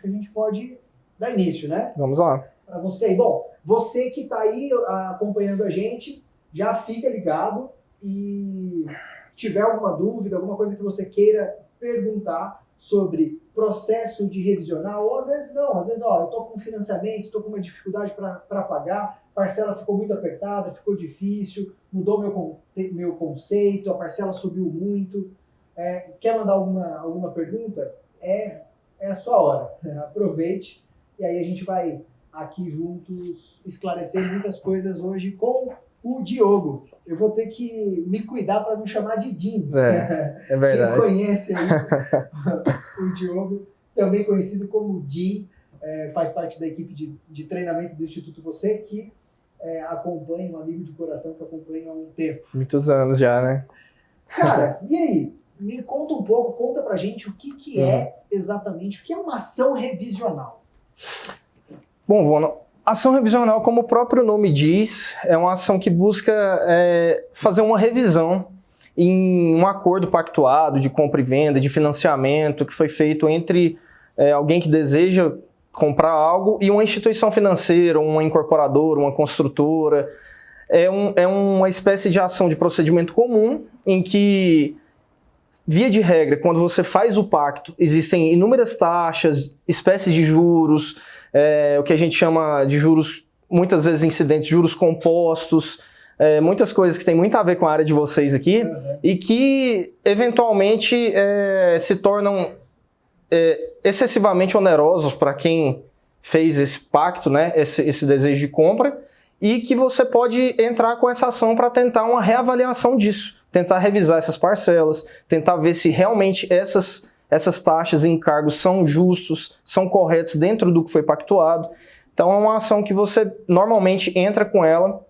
acho que a gente pode dar início, né? Vamos lá. Para você. Bom, você que está aí acompanhando a gente, já fica ligado e tiver alguma dúvida, alguma coisa que você queira perguntar sobre processo de revisional, ou às vezes não, às vezes, ó, eu estou com financiamento, estou com uma dificuldade para pagar, a parcela ficou muito apertada, ficou difícil, mudou meu conceito, a parcela subiu muito. Quer mandar alguma pergunta? É a sua hora. Aproveite e aí a gente vai aqui juntos esclarecer muitas coisas hoje com o Diogo. Eu vou ter que me cuidar para não chamar de Jim. É verdade. Quem conhece aí o Diogo, também conhecido como Jim, faz parte da equipe de treinamento do Instituto Você, que acompanha, um amigo de coração que acompanha há um tempo. Muitos anos já, né? Cara, e aí? Me conta um pouco, conta pra gente o que é exatamente, o que é uma ação revisional. Bom, Vono, ação revisional, como o próprio nome diz, é uma ação que busca fazer uma revisão em um acordo pactuado de compra e venda, de financiamento, que foi feito entre alguém que deseja comprar algo e uma instituição financeira, uma incorporadora, uma construtora. É uma espécie de ação de procedimento comum em que, via de regra, quando você faz o pacto, existem inúmeras taxas, espécies de juros, o que a gente chama de juros, muitas vezes incidentes, juros compostos, muitas coisas que tem muito a ver com a área de vocês aqui, e que eventualmente se tornam excessivamente onerosos para quem fez esse pacto, né, esse desejo de compra, e que você pode entrar com essa ação para tentar uma reavaliação disso, tentar revisar essas parcelas, tentar ver se realmente essas taxas e encargos são justos, são corretos dentro do que foi pactuado. Então é uma ação que você normalmente entra com ela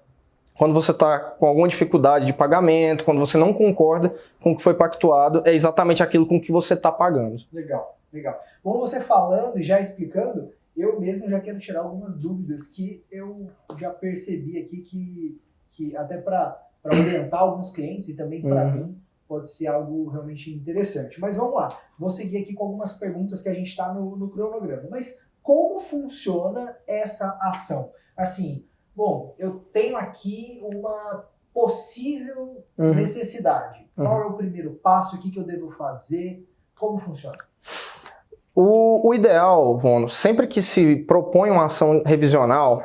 quando você está com alguma dificuldade de pagamento, quando você não concorda com o que foi pactuado, é exatamente aquilo com que você está pagando. Legal, legal. Bom, você falando e já explicando, eu mesmo já quero tirar algumas dúvidas que eu já percebi aqui que até para orientar alguns clientes e também para mim pode ser algo realmente interessante. Mas vamos lá, vou seguir aqui com algumas perguntas que a gente está no cronograma. Mas como funciona essa ação? Assim, bom, eu tenho aqui uma possível necessidade. Qual é o primeiro passo? O que eu devo fazer? Como funciona? O ideal, Vono, sempre que se propõe uma ação revisional,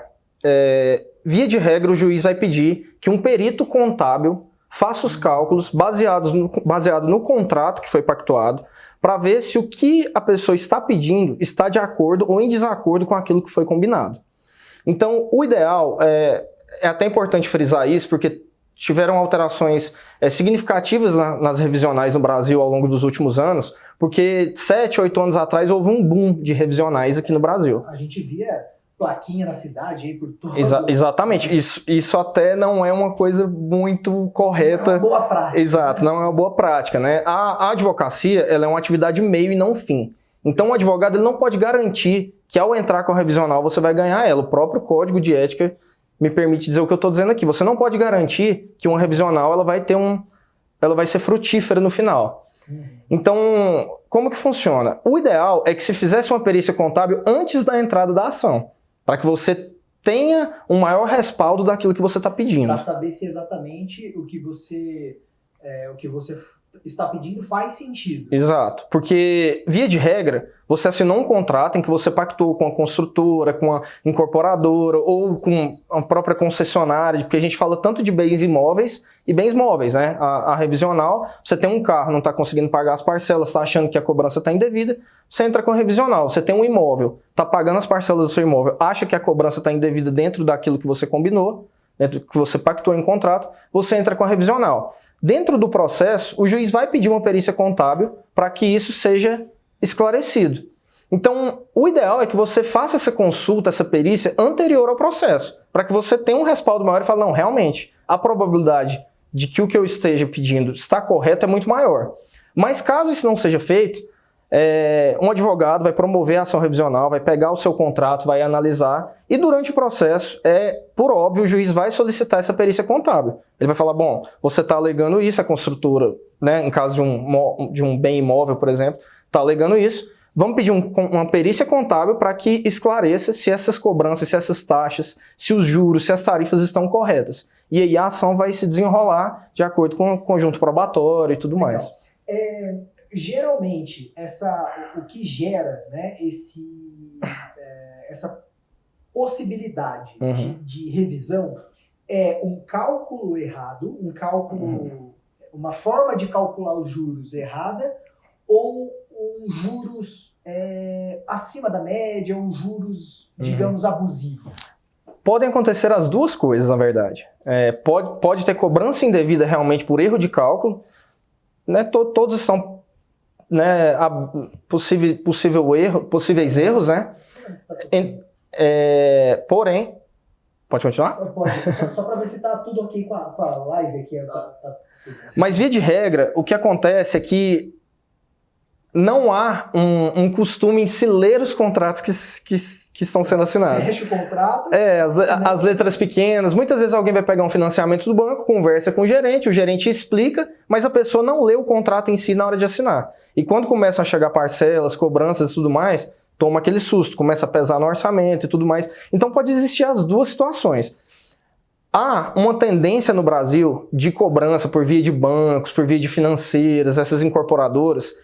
via de regra o juiz vai pedir que um perito contábil faça os cálculos baseado no contrato que foi pactuado, para ver se o que a pessoa está pedindo está de acordo ou em desacordo com aquilo que foi combinado. Então, o ideal, é até importante frisar isso, porque tiveram alterações significativas nas revisionais no Brasil ao longo dos últimos anos, porque 7, 8 anos atrás houve um boom de revisionais aqui no Brasil. A gente via plaquinha na cidade aí por todo. Exatamente. Isso até não é uma coisa muito correta. Não é uma boa prática. Exato, não é uma boa prática, né? A advocacia, ela é uma atividade meio e não fim. Então o advogado ele não pode garantir que ao entrar com a revisional você vai ganhar ela. O próprio Código de Ética me permite dizer o que eu estou dizendo aqui. Você não pode garantir que uma revisional ela vai ser frutífera no final. Então, como que funciona? O ideal é que se fizesse uma perícia contábil antes da entrada da ação, para que você tenha um maior respaldo daquilo que você está pedindo. Para saber se exatamente o que você está pedindo faz sentido. Exato, porque via de regra, você assinou um contrato em que você pactou com a construtora, com a incorporadora ou com a própria concessionária, porque a gente fala tanto de bens imóveis e bens móveis, né? A revisional, você tem um carro, não está conseguindo pagar as parcelas, está achando que a cobrança está indevida, você entra com a revisional. Você tem um imóvel, está pagando as parcelas do seu imóvel, acha que a cobrança está indevida dentro daquilo que você combinou, dentro do que você pactou em contrato, você entra com a revisional. Dentro do processo, o juiz vai pedir uma perícia contábil para que isso seja esclarecido. Então, o ideal é que você faça essa consulta, essa perícia anterior ao processo, para que você tenha um respaldo maior e fale, não, realmente, a probabilidade de que o que eu esteja pedindo está correto é muito maior. Mas caso isso não seja feito, um advogado vai promover a ação revisional, vai pegar o seu contrato, vai analisar e durante o processo, por óbvio, o juiz vai solicitar essa perícia contábil. Ele vai falar, bom, você está alegando isso, a construtora, né, em caso de um bem imóvel, por exemplo, está alegando isso, vamos pedir uma perícia contábil para que esclareça se essas cobranças, se essas taxas, se os juros, se as tarifas estão corretas. E aí a ação vai se desenrolar de acordo com o conjunto probatório e tudo mais. Geralmente, o que gera, né, essa possibilidade de revisão é um cálculo errado, uma forma de calcular os juros errada, ou juros acima da média, ou juros, digamos, abusivos. Podem acontecer as duas coisas, na verdade. Pode ter cobrança indevida realmente por erro de cálculo, né? Todos estão, né, possíveis erros, né? Porém, pode continuar? Pode, só para ver se está tudo ok com a live aqui. Mas, via de regra, o que acontece é que não há um costume em se ler os contratos que estão sendo assinados. Fecha o contrato. As letras pequenas. Muitas vezes alguém vai pegar um financiamento do banco, conversa com o gerente explica, mas a pessoa não lê o contrato em si na hora de assinar. E quando começam a chegar parcelas, cobranças e tudo mais, toma aquele susto, começa a pesar no orçamento e tudo mais. Então pode existir as duas situações. Há uma tendência no Brasil de cobrança por via de bancos, por via de financeiras, essas incorporadoras.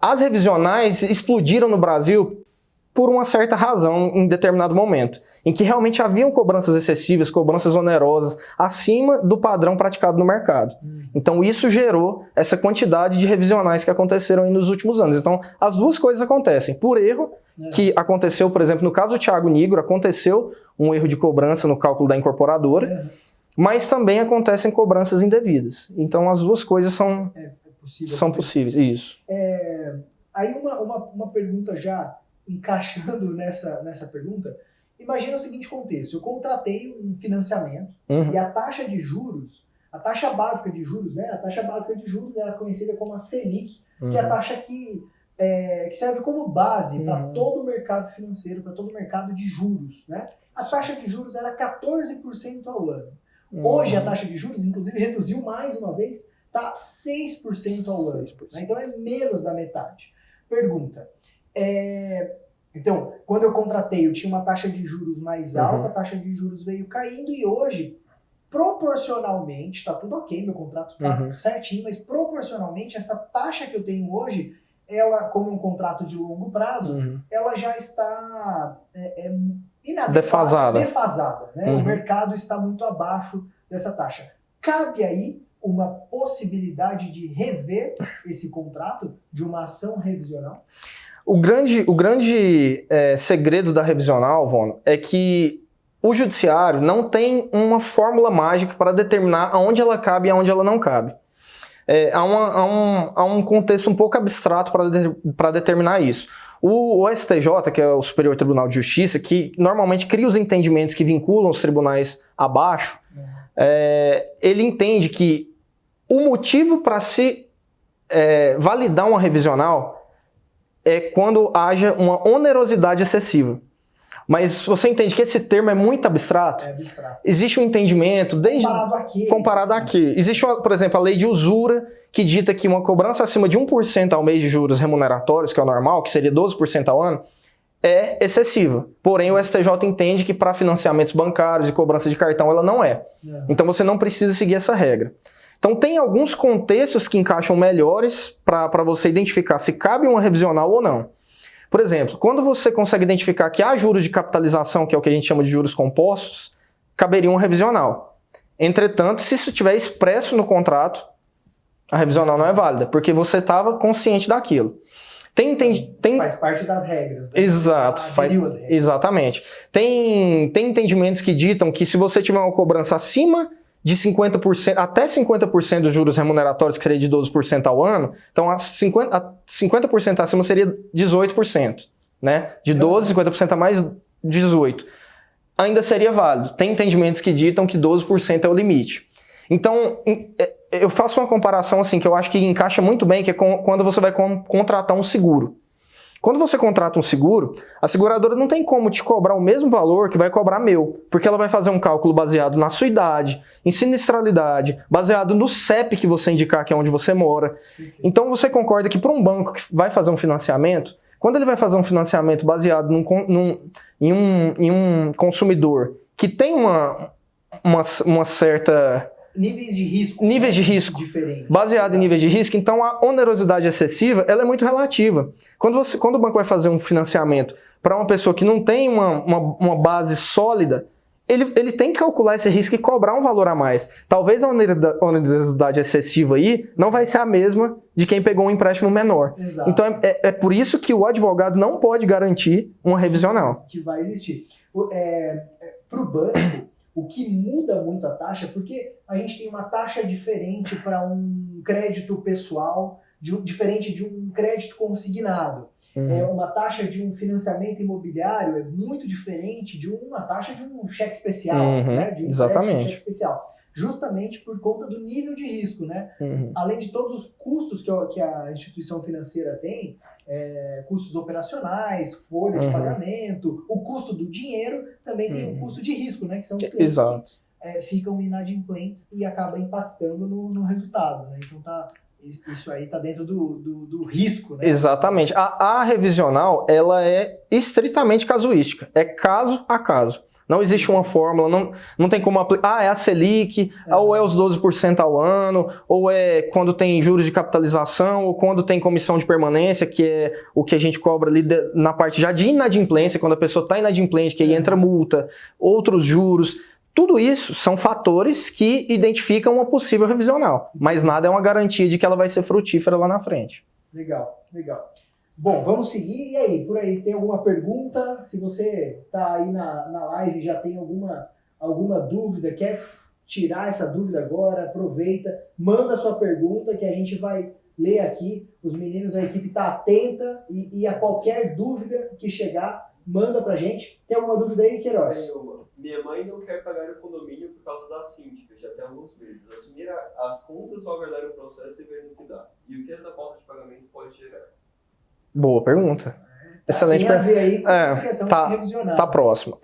As revisionais explodiram no Brasil por uma certa razão em determinado momento, em que realmente haviam cobranças excessivas, cobranças onerosas, acima do padrão praticado no mercado. Então isso gerou essa quantidade de revisionais que aconteceram aí nos últimos anos. Então as duas coisas acontecem. Por erro, que aconteceu, por exemplo, no caso do Thiago Nigro, aconteceu um erro de cobrança no cálculo da incorporadora, mas também acontecem cobranças indevidas. Então as duas coisas são possíveis. Isso. Aí uma pergunta já encaixando nessa pergunta, imagina o seguinte contexto: eu contratei um financiamento e a taxa de juros, a taxa básica de juros, né? A taxa básica de juros é conhecida como a Selic, que é a taxa que serve como base para todo o mercado financeiro, para todo o mercado de juros, né? A taxa de juros era 14% ao ano. Hoje a taxa de juros, inclusive, reduziu mais uma vez, está 6% ao ano. Né? Então é menos da metade. Pergunta. Então, quando eu contratei, eu tinha uma taxa de juros mais alta, a taxa de juros veio caindo e hoje, proporcionalmente, está tudo ok, meu contrato está certinho, mas proporcionalmente, essa taxa que eu tenho hoje, ela, como um contrato de longo prazo, ela já está defasada. Né? O mercado está muito abaixo dessa taxa. Cabe aí uma possibilidade de rever esse contrato, de uma ação revisional? O grande segredo da revisional, Vono, é que o judiciário não tem uma fórmula mágica para determinar aonde ela cabe e aonde ela não cabe. Há um contexto um pouco abstrato para determinar isso. O STJ, que é o Superior Tribunal de Justiça, que normalmente cria os entendimentos que vinculam os tribunais abaixo, ele entende que o motivo para se validar uma revisional é quando haja uma onerosidade excessiva. Mas você entende que esse termo é muito abstrato? Existe um entendimento desde... Comparado aqui. Existe, por exemplo, a lei de usura, que dita que uma cobrança acima de 1% ao mês de juros remuneratórios, que é o normal, que seria 12% ao ano, é excessiva. Porém, o STJ entende que para financiamentos bancários e cobrança de cartão ela não é. Então você não precisa seguir essa regra. Então tem alguns contextos que encaixam melhores para você identificar se cabe uma revisional ou não. Por exemplo, quando você consegue identificar que há juros de capitalização, que é o que a gente chama de juros compostos, caberia uma revisional. Entretanto, se isso estiver expresso no contrato, a revisional não é válida, porque você estava consciente daquilo. Faz parte das regras. Né? Exato. Exatamente. Tem entendimentos que ditam que se você tiver uma cobrança acima de 50%, até 50% dos juros remuneratórios, que seria de 12% ao ano, então 50% acima seria 18%, né? De 12%, 50% a mais, 18%. Ainda seria válido. Tem entendimentos que ditam que 12% é o limite. Então, eu faço uma comparação assim, que eu acho que encaixa muito bem, que é quando você vai contratar um seguro. Quando você contrata um seguro, a seguradora não tem como te cobrar o mesmo valor que vai cobrar meu, porque ela vai fazer um cálculo baseado na sua idade, em sinistralidade, baseado no CEP que você indicar que é onde você mora. Então você concorda que para um banco que vai fazer um financiamento, Quando ele vai fazer um financiamento baseado em um consumidor que tem uma certa... Níveis de risco. Níveis de risco. Diferentes. Baseado em níveis de risco, então a onerosidade excessiva ela é muito relativa. Quando o banco vai fazer um financiamento para uma pessoa que não tem uma base sólida, ele tem que calcular esse risco e cobrar um valor a mais. Talvez a onerosidade excessiva aí não vai ser a mesma de quem pegou um empréstimo menor. Exato. Então é por isso que o advogado não pode garantir uma revisional. Que vai existir. Para o banco, o que muda muito a taxa, porque a gente tem uma taxa diferente para um crédito pessoal, diferente de um crédito consignado. Uma taxa de um financiamento imobiliário é muito diferente de uma taxa de um cheque especial, né? De um exatamente. cheque especial. Justamente por conta do nível de risco, né? Além de todos os custos que a instituição financeira tem, custos operacionais, folha de pagamento, o custo do dinheiro, também tem o custo de risco, né? Que são os clientes que ficam inadimplentes e acaba impactando no resultado, né? Então isso aí está dentro do risco, né? Exatamente. A revisional, ela é estritamente casuística. É caso a caso. Não existe uma fórmula, não tem como aplicar. É a Selic, ou é os 12% ao ano, ou é quando tem juros de capitalização, ou quando tem comissão de permanência, que é o que a gente cobra ali na parte já de inadimplência, quando a pessoa está inadimplente, que aí entra multa, outros juros. Tudo isso são fatores que identificam uma possível revisional, mas nada é uma garantia de que ela vai ser frutífera lá na frente. Legal, legal. Bom, vamos seguir. E aí, por aí, tem alguma pergunta? Se você está aí na live e já tem alguma dúvida, quer tirar essa dúvida agora, aproveita, manda a sua pergunta que a gente vai ler aqui. Os meninos, a equipe está atenta e a qualquer dúvida que chegar, manda pra gente. Tem alguma dúvida aí, Queiroz? Minha mãe não quer pagar o condomínio por causa da síndica, já tem alguns meses. Assumir as contas ou aguardar o processo e ver no que dá? E o que essa falta de pagamento pode gerar? Boa pergunta. Excelente pergunta. Tem a ver aí com essa questão de revisionar. Tá próximo.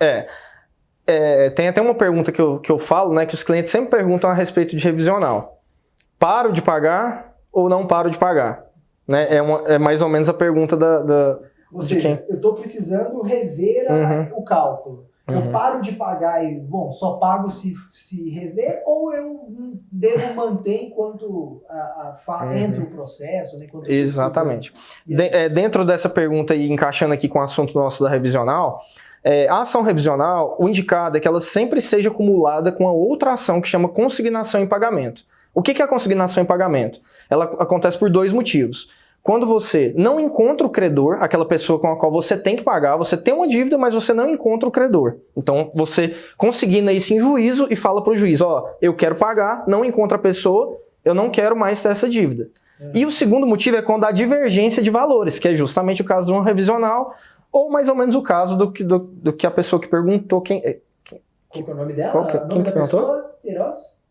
Tem até uma pergunta que eu falo, né, que os clientes sempre perguntam a respeito de revisional. Paro de pagar ou não paro de pagar? Né? É mais ou menos a pergunta Ou seja, eu estou precisando rever o cálculo. Eu paro de pagar e, só pago se rever, ou eu devo manter enquanto entra o processo? Né, exatamente. Dentro dessa pergunta e encaixando aqui com o assunto nosso da revisional, a ação revisional, o indicado é que ela sempre seja acumulada com a outra ação que chama consignação em pagamento. O que é a consignação em pagamento? Ela acontece por dois motivos. Quando você não encontra o credor, aquela pessoa com a qual você tem que pagar, você tem uma dívida, mas você não encontra o credor. Então, você consigna isso em juízo e fala para o juiz, eu quero pagar, não encontra a pessoa, eu não quero mais ter essa dívida. E o segundo motivo é quando há divergência de valores, que é justamente o caso de uma revisional, ou mais ou menos o caso do que a pessoa que perguntou... Qual é o nome dela? Quem que perguntou? Pessoa, Queiroz?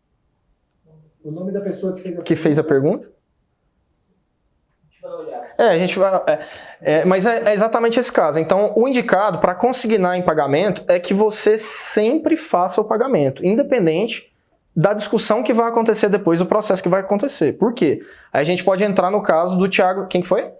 O nome da pessoa que fez a pergunta? A gente vai... mas é exatamente esse caso. Então, o indicado para consignar em pagamento é que você sempre faça o pagamento, independente da discussão que vai acontecer depois, do processo que vai acontecer. Por quê? Aí a gente pode entrar no caso do Thiago... Quem que foi?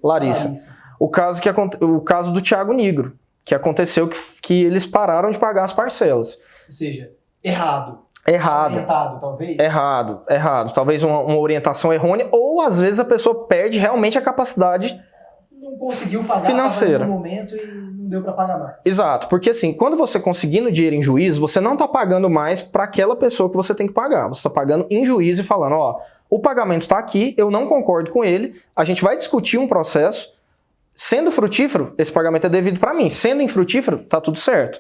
Larissa. O caso do Thiago Nigro, que aconteceu que eles pararam de pagar as parcelas. Ou seja, errado. Orientado, talvez? Errado. Talvez uma orientação errônea, ou às vezes a pessoa perde realmente a capacidade não conseguiu pagar financeira no momento e não deu para pagar mais. Exato, porque assim, quando você conseguindo dinheiro em juízo, você não está pagando mais para aquela pessoa que você tem que pagar. Você está pagando em juízo e falando, o pagamento está aqui, eu não concordo com ele, a gente vai discutir um processo. Sendo frutífero, esse pagamento é devido para mim. Sendo infrutífero, tá tudo certo.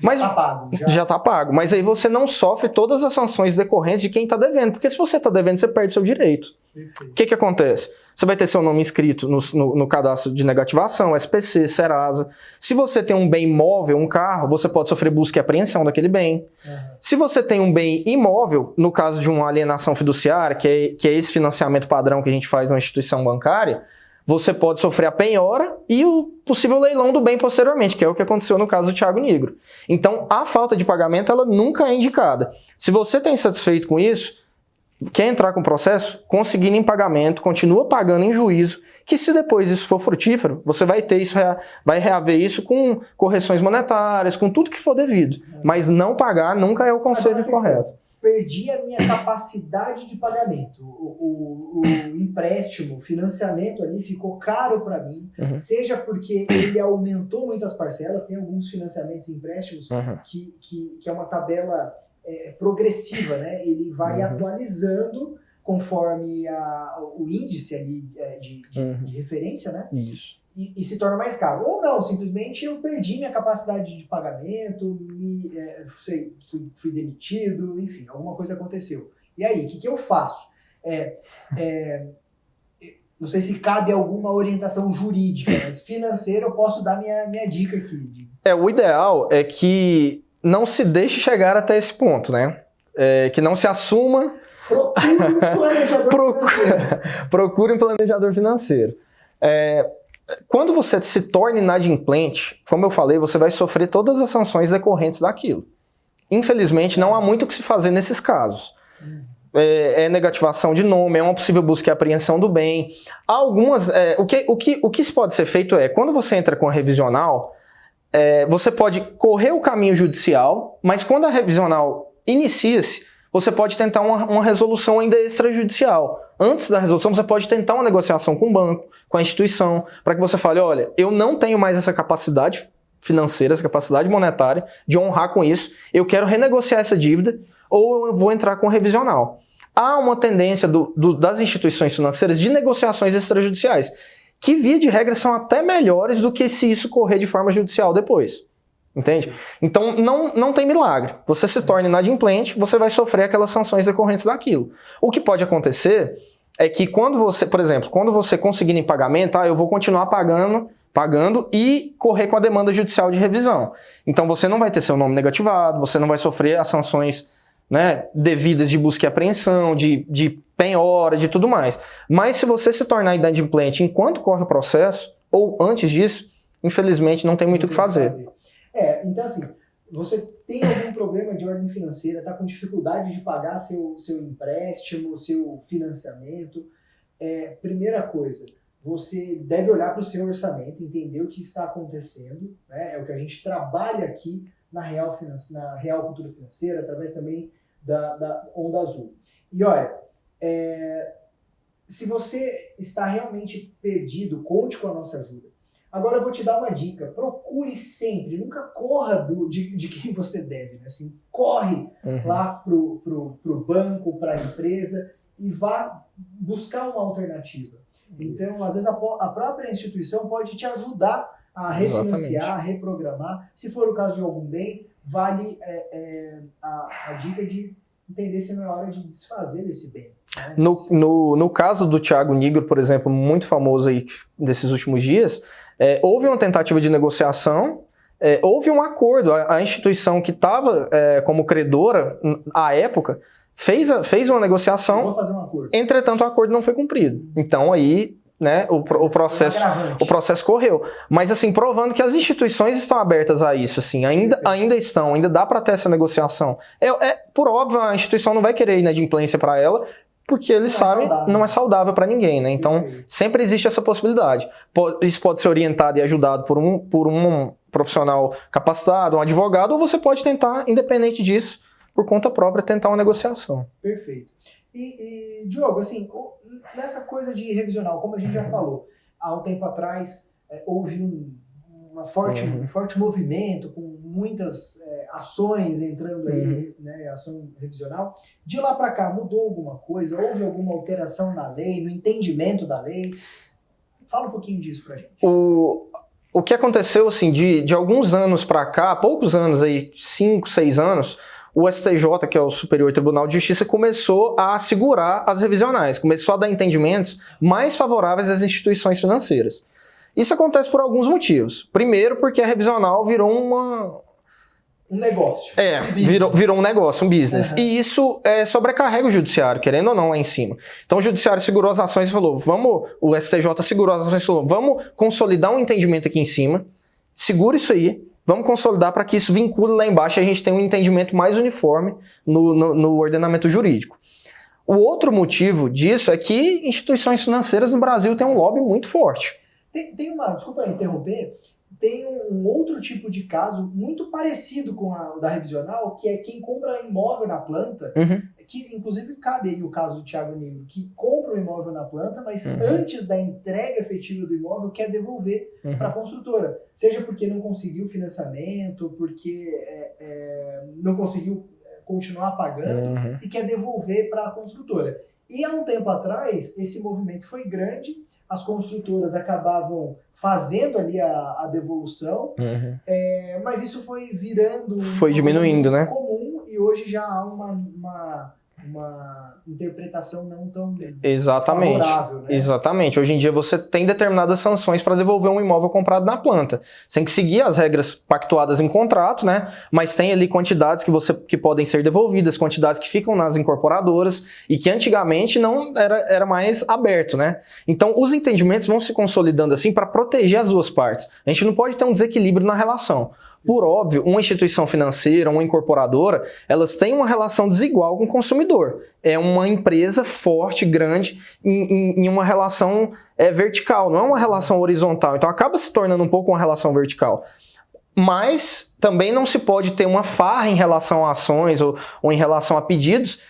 Já tá pago. Já tá pago. Mas aí você não sofre todas as sanções decorrentes de quem tá devendo. Porque se você tá devendo, você perde seu direito. O que acontece? Você vai ter seu nome inscrito no cadastro de negativação, SPC, Serasa. Se você tem um bem móvel, um carro, você pode sofrer busca e apreensão daquele bem. Se você tem um bem imóvel, no caso de uma alienação fiduciária, que é esse financiamento padrão que a gente faz numa instituição bancária, você pode sofrer a penhora e o possível leilão do bem posteriormente, que é o que aconteceu no caso do Thiago Nigro. Então, a falta de pagamento, ela nunca é indicada. Se você está insatisfeito com isso, quer entrar com o processo, conseguindo em pagamento, continua pagando em juízo, que se depois isso for frutífero, você vai ter isso, vai reaver isso com correções monetárias, com tudo que for devido. Mas não pagar nunca é o conselho correto. Perdi a minha capacidade de pagamento. O empréstimo, o financiamento ali ficou caro para mim, seja porque ele aumentou muitas parcelas, tem alguns financiamentos e empréstimos que é uma tabela progressiva, né? Ele vai atualizando conforme o índice ali de referência, né? Isso. E se torna mais caro. Ou não, simplesmente eu perdi minha capacidade de pagamento, fui demitido, enfim, alguma coisa aconteceu. E aí, o que eu faço? Não sei se cabe alguma orientação jurídica, mas financeira eu posso dar minha dica aqui. O ideal é que não se deixe chegar até esse ponto, né? Que não se assuma... Procure um planejador financeiro. Quando você se torna inadimplente, como eu falei, você vai sofrer todas as sanções decorrentes daquilo. Infelizmente, não há muito o que se fazer nesses casos. Negativação de nome, é uma possível busca e apreensão do bem. Há algumas... o que pode ser feito quando você entra com a revisional, você pode correr o caminho judicial, mas quando a revisional inicia-se, você pode tentar uma resolução ainda extrajudicial. Antes da resolução, você pode tentar uma negociação com o banco, com a instituição, para que você fale, olha, eu não tenho mais essa capacidade financeira, essa capacidade monetária de honrar com isso, eu quero renegociar essa dívida ou eu vou entrar com revisional. Há uma tendência das instituições financeiras de negociações extrajudiciais, que via de regra são até melhores do que se isso correr de forma judicial depois. Entende? Então não tem milagre. Você se torna inadimplente, você vai sofrer aquelas sanções decorrentes daquilo. O que pode acontecer é que quando você, por exemplo, quando você conseguir em pagamento, eu vou continuar pagando e correr com a demanda judicial de revisão. Então você não vai ter seu nome negativado, você não vai sofrer as sanções, né, devidas de busca e apreensão, de penhora, de tudo mais. Mas se você se tornar inadimplente enquanto corre o processo, ou antes disso, infelizmente não tem muito o que fazer. Então assim, você tem algum problema de ordem financeira, está com dificuldade de pagar seu empréstimo, seu financiamento, primeira coisa, você deve olhar para o seu orçamento, entender o que está acontecendo, né? É o que a gente trabalha aqui na Real Cultura Financeira, através também da Onda Azul. E olha, se você está realmente perdido, conte com a nossa ajuda. Agora eu vou te dar uma dica, procure sempre, nunca corra de quem você deve, né? Assim, corre lá pro banco, para a empresa e vá buscar uma alternativa. Então, às vezes a própria instituição pode te ajudar a refinanciar, a reprogramar. Se for o caso de algum bem, vale a dica de entender se não é hora de desfazer desse bem. No caso do Thiago Nigro, por exemplo, muito famoso aí desses últimos dias, houve uma tentativa de negociação, houve um acordo, a instituição que estava como credora à época fez uma negociação, vou fazer um acordo. Entretanto o acordo não foi cumprido. Então aí, né, o processo correu. Mas assim, provando que as instituições estão abertas a isso, assim, ainda dá para ter essa negociação. Por óbvio, a instituição não vai querer inadimplência para ela, porque eles sabem que não é saudável para ninguém, né? Então, sempre existe essa possibilidade. Isso pode ser orientado e ajudado por um profissional capacitado, um advogado, ou você pode tentar, independente disso, por conta própria, tentar uma negociação. Perfeito. E Diogo, assim, nessa coisa de revisional, como a gente já falou, há um tempo atrás houve um forte movimento, com muitas ações entrando aí, né, ação revisional. De lá para cá, mudou alguma coisa? Houve alguma alteração na lei, no entendimento da lei? Fala um pouquinho disso pra gente. O que aconteceu, assim, de alguns anos para cá, poucos anos aí, 5, 6 anos, o STJ, que é o Superior Tribunal de Justiça, começou a segurar as revisionais, começou a dar entendimentos mais favoráveis às instituições financeiras. Isso acontece por alguns motivos. Primeiro, porque a revisional virou um negócio. Virou um negócio, um business. E isso sobrecarrega o judiciário, querendo ou não, lá em cima. Então o judiciário segurou as ações e falou, o STJ segurou as ações e falou, vamos consolidar um entendimento aqui em cima, segura isso aí, vamos consolidar para que isso vincule lá embaixo e a gente tenha um entendimento mais uniforme no ordenamento jurídico. O outro motivo disso é que instituições financeiras no Brasil têm um lobby muito forte. Desculpa interromper, tem um outro tipo de caso muito parecido com o da revisional, que é quem compra imóvel na planta, que inclusive cabe aí o caso do Thiago Nigro, que compra o imóvel na planta, mas antes da entrega efetiva do imóvel quer devolver para a construtora. Seja porque não conseguiu financiamento, porque não conseguiu continuar pagando e quer devolver para a construtora. E há um tempo atrás, esse movimento foi grande, as construtoras acabavam fazendo ali a devolução, mas isso foi virando... Foi diminuindo, né? Comum, e hoje já há uma interpretação não tão favorável, né? Exatamente. Hoje em dia você tem determinadas sanções para devolver um imóvel comprado na planta. Você tem que seguir as regras pactuadas em contrato, né? Mas tem ali quantidades que podem ser devolvidas, quantidades que ficam nas incorporadoras e que antigamente não era mais aberto, né? Então os entendimentos vão se consolidando assim para proteger as duas partes. A gente não pode ter um desequilíbrio na relação. Por óbvio, uma instituição financeira, uma incorporadora, elas têm uma relação desigual com o consumidor. É uma empresa forte, grande, em uma relação vertical, não é uma relação horizontal. Então acaba se tornando um pouco uma relação vertical. Mas também não se pode ter uma farra em relação a ações ou em relação a pedidos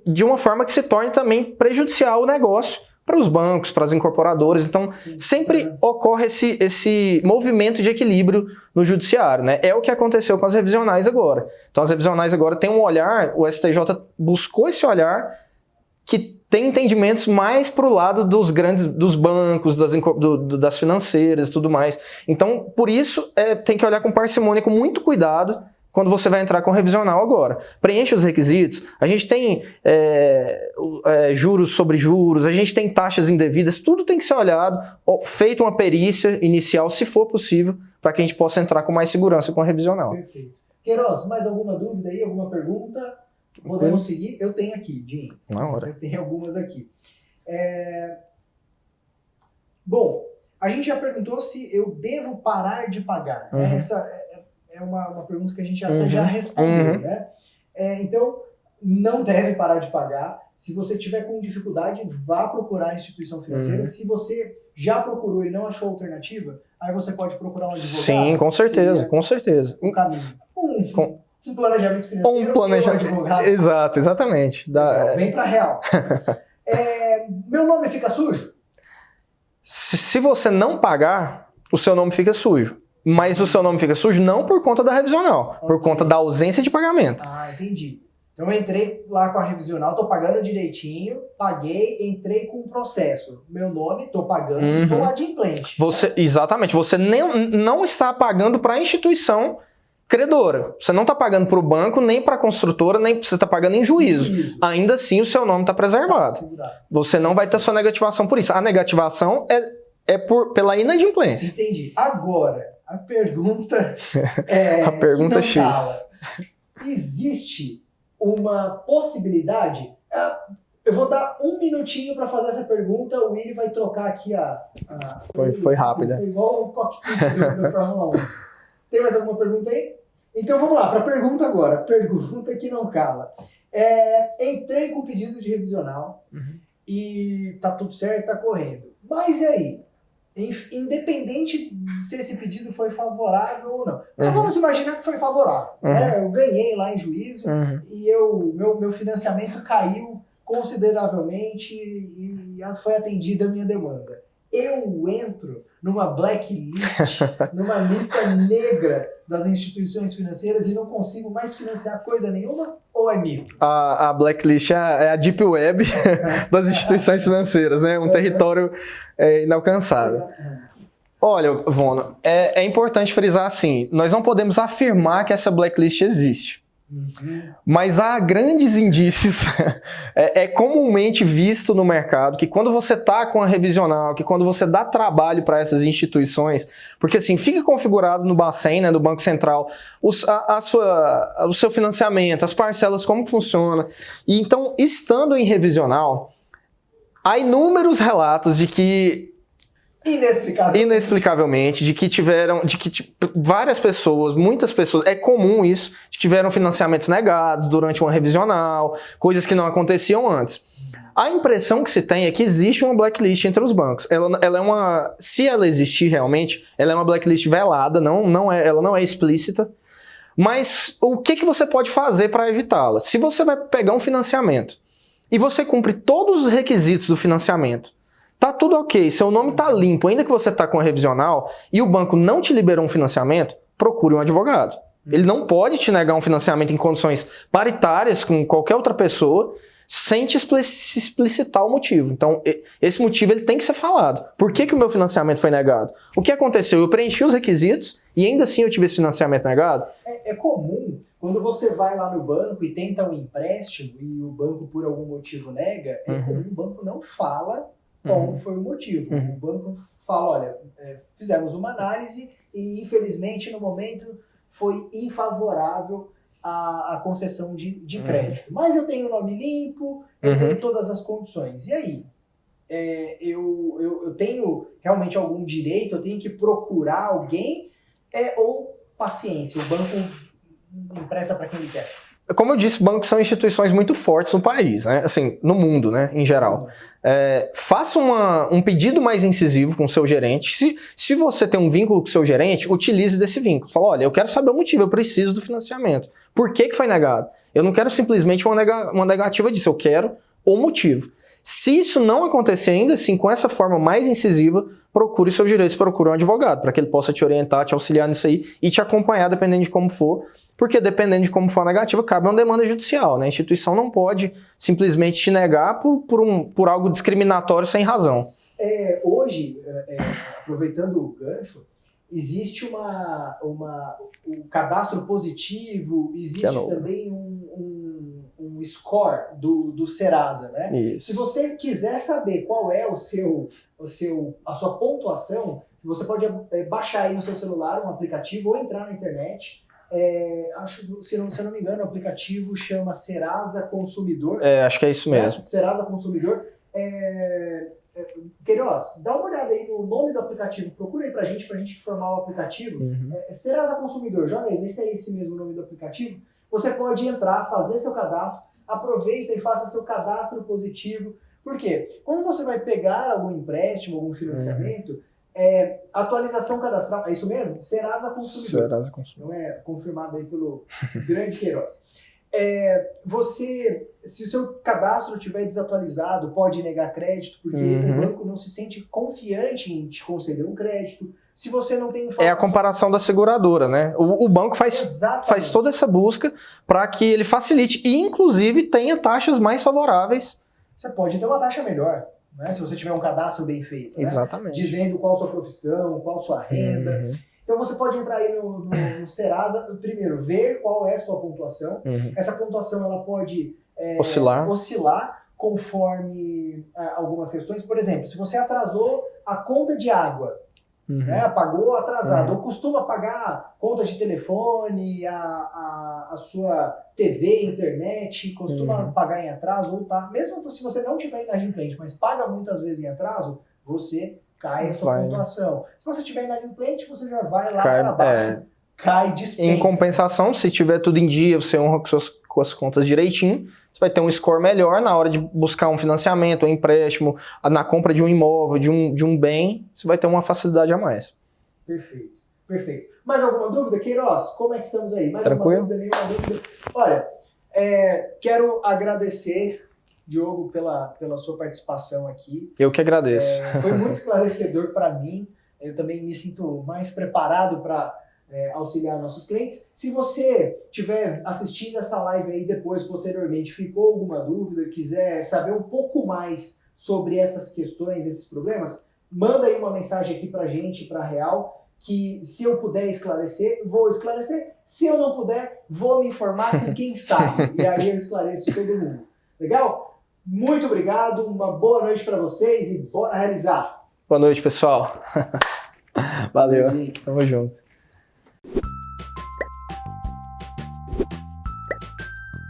de uma forma que se torne também prejudicial ao negócio para os bancos, para as incorporadoras. Então, sempre ocorre esse movimento de equilíbrio no judiciário, né? É o que aconteceu com as revisionais agora. Então, as revisionais agora têm um olhar, o STJ buscou esse olhar que tem entendimentos mais para o lado dos bancos, das financeiras e tudo mais. Então, por isso, tem que olhar com parcimônia, com muito cuidado, quando você vai entrar com o revisional agora. Preenche os requisitos, a gente tem juros sobre juros, a gente tem taxas indevidas, tudo tem que ser olhado, feita uma perícia inicial, se for possível, para que a gente possa entrar com mais segurança com o revisional. Perfeito. Queiroz, mais alguma dúvida aí, alguma pergunta? Podemos seguir? Eu tenho aqui, Jim. Na hora. Eu tenho algumas aqui. Bom, a gente já perguntou se eu devo parar de pagar. Né? Essa é uma pergunta que a gente até já respondeu, né? Então, não deve parar de pagar. Se você tiver com dificuldade, vá procurar a instituição financeira. Se você já procurou e não achou alternativa, aí você pode procurar um advogado. Sim, com certeza, com certeza. Um caminho. Um planejamento financeiro. Um planejamento. Advogado. Exato, exatamente. Vem pra real. Meu nome fica sujo? Se você não pagar, o seu nome fica sujo. Mas o seu nome fica sujo não por conta da revisional, por conta da ausência de pagamento. Ah, entendi. Então eu entrei lá com a revisional, tô pagando direitinho, paguei, entrei com o processo. Meu nome, tô pagando, estou adimplente. Exatamente, você não está pagando para a instituição credora. Você não está pagando para o banco, nem para a construtora, nem você está pagando em juízo. Ainda assim o seu nome está preservado. Você não vai ter sua negativação por isso. A negativação pela inadimplência. Entendi. Agora, a pergunta a pergunta X. Existe uma possibilidade? Eu vou dar um minutinho para fazer essa pergunta. O Willi vai trocar aqui Foi rápida. Foi igual o cockpit da Fórmula 1. Tem mais alguma pergunta aí? Então vamos lá, para a pergunta agora. Pergunta que não cala. Entrei com o pedido de revisional e tá tudo certo, tá correndo. Mas e aí? Independente se esse pedido foi favorável ou não. Mas vamos imaginar que foi favorável. Né? Eu ganhei lá em juízo e meu financiamento caiu consideravelmente e foi atendida a minha demanda. Eu entro numa blacklist, numa lista negra das instituições financeiras e não consigo mais financiar coisa nenhuma? Ou é mito? A blacklist é a deep web das instituições financeiras, né? Um território inalcançável. Olha, Vono, é importante frisar assim, nós não podemos afirmar que essa blacklist existe. Mas há grandes indícios, é comumente visto no mercado que quando você está com a revisional, que quando você dá trabalho para essas instituições, porque assim, fica configurado no Bacen, né, do Banco Central, o seu financiamento, as parcelas, como funciona. E então, estando em revisional, há inúmeros relatos de que Inexplicavelmente, de que várias pessoas, muitas pessoas, é comum isso, que tiveram financiamentos negados durante uma revisional, coisas que não aconteciam antes. A impressão que se tem é que existe uma blacklist entre os bancos. Ela é uma, se ela existir realmente, ela é uma blacklist velada, ela não é explícita. Mas o que você pode fazer para evitá-la? Se você vai pegar um financiamento e você cumpre todos os requisitos do financiamento, tá tudo ok, seu nome tá limpo, ainda que você tá com a revisional e o banco não te liberou um financiamento, procure um advogado. Ele não pode te negar um financiamento em condições paritárias com qualquer outra pessoa sem te explicitar o motivo. Então, esse motivo ele tem que ser falado. Por que o meu financiamento foi negado? O que aconteceu? Eu preenchi os requisitos e ainda assim eu tive esse financiamento negado? É comum, quando você vai lá no banco e tenta um empréstimo e o banco por algum motivo nega, é comum o banco não fala qual foi o motivo. O banco fala, olha, fizemos uma análise e infelizmente no momento foi infavorável a concessão de crédito. Mas eu tenho o nome limpo, eu tenho todas as condições. E aí? Eu tenho realmente algum direito, eu tenho que procurar alguém ou paciência, o banco empresta para quem ele quer? Como eu disse, bancos são instituições muito fortes no país, né? Assim, no mundo, né? Em geral. Faça um pedido mais incisivo com o seu gerente. Se você tem um vínculo com o seu gerente, utilize desse vínculo. Fala, olha, eu quero saber o motivo, eu preciso do financiamento. Por que foi negado? Eu não quero simplesmente uma negativa disso, eu quero o motivo. Se isso não acontecer ainda assim, com essa forma mais incisiva, procure seus direitos, procure um advogado, para que ele possa te orientar, te auxiliar nisso aí e te acompanhar dependendo de como for, porque dependendo de como for a negativa, cabe uma demanda judicial, né? A instituição não pode simplesmente te negar por algo discriminatório sem razão. Hoje, aproveitando o gancho, existe um cadastro positivo, existe também um score do Serasa, né? Isso. Se você quiser saber qual é a sua pontuação, você pode baixar aí no seu celular um aplicativo ou entrar na internet. Se eu não me engano, o aplicativo chama Serasa Consumidor. Acho que é isso mesmo. Serasa Consumidor. Queiroz, dá uma olhada aí no nome do aplicativo, procura aí pra gente formar o aplicativo. Serasa Consumidor, joga aí, vê se é esse mesmo nome do aplicativo. Você pode entrar, fazer seu cadastro, aproveita e faça seu cadastro positivo. Por quê? Quando você vai pegar algum empréstimo, algum financiamento, atualização cadastral, é isso mesmo? Serasa Consumidor. Serasa Consumidor. Não é confirmado aí pelo grande Queiroz. Se o seu cadastro estiver desatualizado, pode negar crédito, porque o banco não se sente confiante em te conceder um crédito. Se você não tem informação... É a comparação da seguradora, né? O banco faz toda essa busca para que ele facilite e, inclusive, tenha taxas mais favoráveis. Você pode ter uma taxa melhor, né? Se você tiver um cadastro bem feito. Né? Exatamente. Dizendo qual a sua profissão, qual a sua renda. Então você pode entrar aí no Serasa, primeiro, ver qual é a sua pontuação. Essa pontuação ela pode oscilar conforme algumas questões. Por exemplo, se você atrasou a conta de água, né, pagou atrasado, ou costuma pagar conta de telefone, a sua TV, internet, costuma pagar em atraso, ou mesmo se você não tiver inadimplente, mas paga muitas vezes em atraso, você cai a sua pontuação. Se você tiver inadimplente, você já vai lá para baixo, cai, despenca. Em compensação, se tiver tudo em dia, você honra com as contas direitinho, você vai ter um score melhor na hora de buscar um financiamento, um empréstimo, na compra de um imóvel, de um bem, você vai ter uma facilidade a mais. Perfeito. Mais alguma dúvida, Queiroz? Como é que estamos aí? Mais Tranquilo? alguma dúvida, nenhuma dúvida? Olha, quero agradecer, Diogo, pela sua participação aqui. Eu que agradeço. Foi muito esclarecedor para mim. Eu também me sinto mais preparado para auxiliar nossos clientes. Se você estiver assistindo essa live aí depois, posteriormente, ficou alguma dúvida, quiser saber um pouco mais sobre essas questões, esses problemas, manda aí uma mensagem aqui pra gente, pra Real, que se eu puder esclarecer, vou esclarecer. Se eu não puder, vou me informar com quem sabe. E aí eu esclareço todo mundo. Legal? Muito obrigado, uma boa noite para vocês e bora realizar. Boa noite, pessoal. Valeu. Tamo junto.